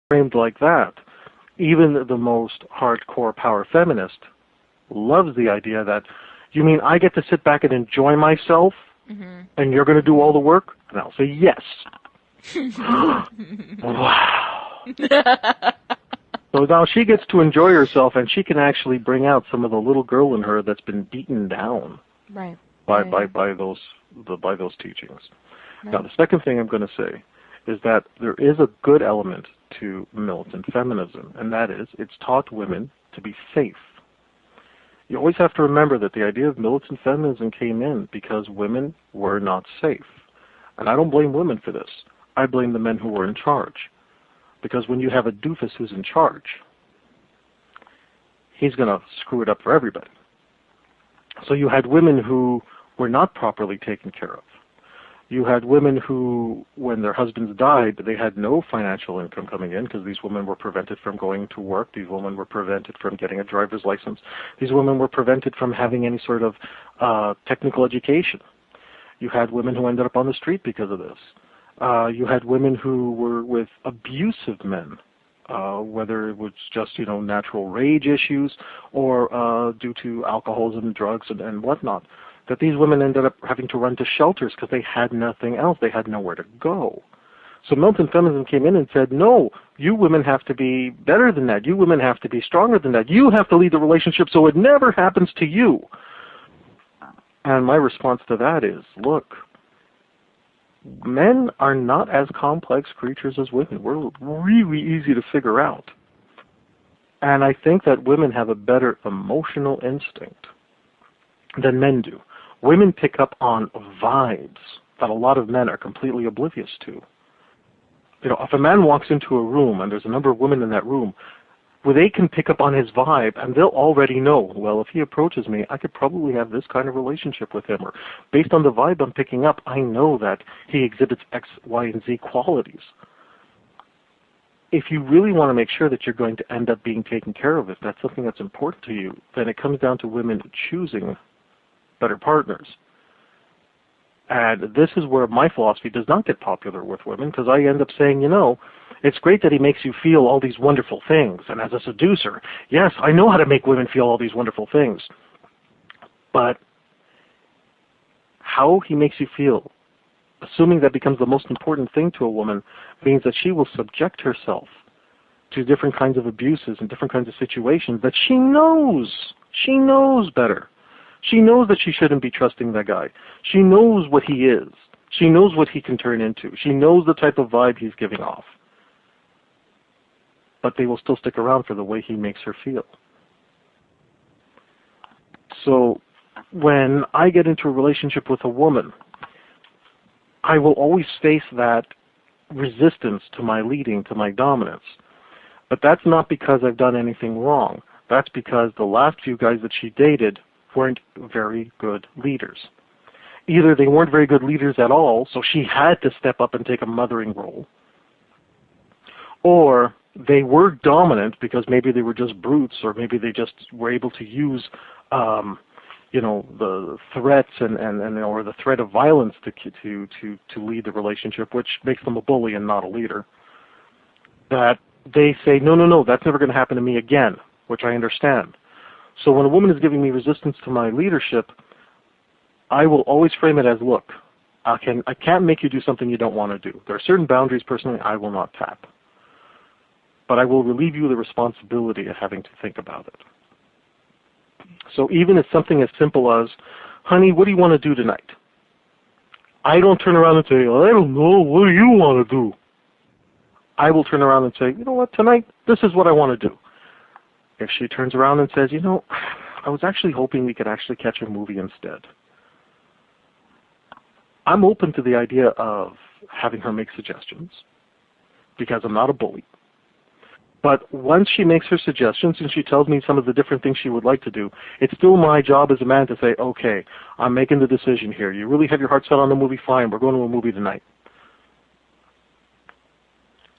framed like that, even the most hardcore power feminist loves the idea that, you mean I get to sit back and enjoy myself, and you're going to do all the work? And I'll say yes. Wow. So now she gets to enjoy herself, and she can actually bring out some of the little girl in her that's been beaten down by those teachings. Right. Now, the second thing I'm going to say is that there is a good element to militant feminism, and that is it's taught women to be safe. You always have to remember that the idea of militant feminism came in because women were not safe. And I don't blame women for this. I blame the men who were in charge. Because when you have a doofus who's in charge, he's going to screw it up for everybody. So you had women who were not properly taken care of. You had women who, when their husbands died, they had no financial income coming in because these women were prevented from going to work. These women were prevented from getting a driver's license. These women were prevented from having any sort of technical education. You had women who ended up on the street because of this. You had women who were with abusive men, whether it was just, natural rage issues or due to alcoholism, drugs, and whatnot. That these women ended up having to run to shelters because they had nothing else. They had nowhere to go. So militant feminism came in and said, no, you women have to be better than that. You women have to be stronger than that. You have to lead the relationship so it never happens to you. And my response to that is, look, men are not as complex creatures as women. We're really easy to figure out. And I think that women have a better emotional instinct than men do. Women pick up on vibes that a lot of men are completely oblivious to. If a man walks into a room and there's a number of women in that room, well, they can pick up on his vibe and they'll already know, well, if he approaches me, I could probably have this kind of relationship with him. Or based on the vibe I'm picking up, I know that he exhibits X, Y, and Z qualities. If you really want to make sure that you're going to end up being taken care of, if that's something that's important to you, then it comes down to women choosing better partners. And this is where my philosophy does not get popular with women, because I end up saying, it's great that he makes you feel all these wonderful things. And as a seducer, yes, I know how to make women feel all these wonderful things. But how he makes you feel, assuming that becomes the most important thing to a woman, means that she will subject herself to different kinds of abuses and different kinds of situations that she knows better. She knows that she shouldn't be trusting that guy. She knows what he is. She knows what he can turn into. She knows the type of vibe he's giving off. But they will still stick around for the way he makes her feel. So when I get into a relationship with a woman, I will always face that resistance to my leading, to my dominance. But that's not because I've done anything wrong. That's because the last few guys that she dated weren't very good leaders. Either they weren't very good leaders at all, so she had to step up and take a mothering role, or they were dominant because maybe they were just brutes, or maybe they just were able to use, the threats and or the threat of violence to lead the relationship, which makes them a bully and not a leader. That they say, no, that's never going to happen to me again, which I understand. So when a woman is giving me resistance to my leadership, I will always frame it as, look, I can't make you do something you don't want to do. There are certain boundaries, personally, I will not tap. But I will relieve you of the responsibility of having to think about it. So even if something as simple as, honey, what do you want to do tonight? I don't turn around and say, I don't know, what do you want to do? I will turn around and say, you know what, tonight, this is what I want to do. If she turns around and says, I was actually hoping we could actually catch a movie instead, I'm open to the idea of having her make suggestions because I'm not a bully. But once she makes her suggestions and she tells me some of the different things she would like to do, it's still my job as a man to say, okay, I'm making the decision here. You really have your heart set on the movie? Fine, we're going to a movie tonight.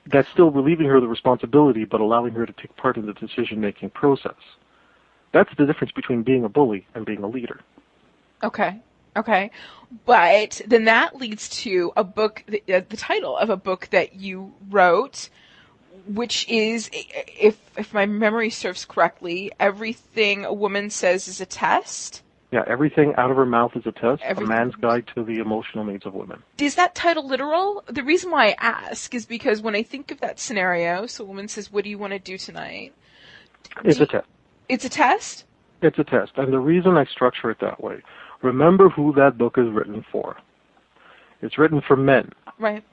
That's still relieving her of the responsibility, but allowing her to take part in the decision-making process. That's the difference between being a bully and being a leader. Okay. But then that leads to a book, the title of a book that you wrote, which is, if my memory serves correctly, everything a woman says is a test. Yeah, everything out of her mouth is a test. Everything. A man's guide to the emotional needs of women. Is that title literal? The reason why I ask is because when I think of that scenario, so a woman says, "What do you want to do tonight?" It's a test. It's a test? It's a test. And the reason I structure it that way, remember who that book is written for. It's written for men. Right.